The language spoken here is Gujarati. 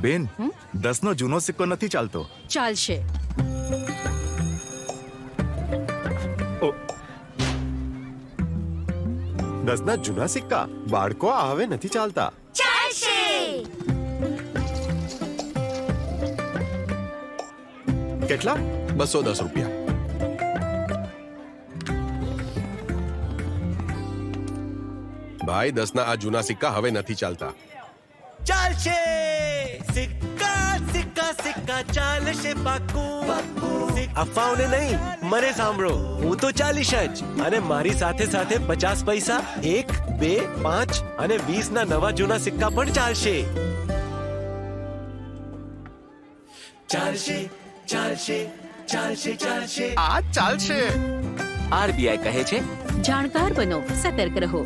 બેન, 10નો જૂનો સિક્કો નથી ચાલતો. ચાલશે. ઓ, 10ના જૂના સિક્કા બાળકો આ હવે નથી ચાલતા. કેટલા? 210 રૂપિયા. ભાઈ 10ના આ જૂના સિક્કા હવે નથી ચાલતા. ચાલશે સિક્કા સિક્કા સિક્કા ચાલશે પાકું. અફવાઓને નહીં, મને સાંભળો. હું તો 40 જ, અને મારી સાથે સાથે 50 પૈસા, 1, 2, 5 અને 20ના નવા જૂના સિક્કા પણ ચાલશે. ચાલશે ચાલશે ચાલશે ચાલશે. આ ચાલશે. આરબીઆઈ કહે છે, જાણકાર બનો, સતર્ક રહો.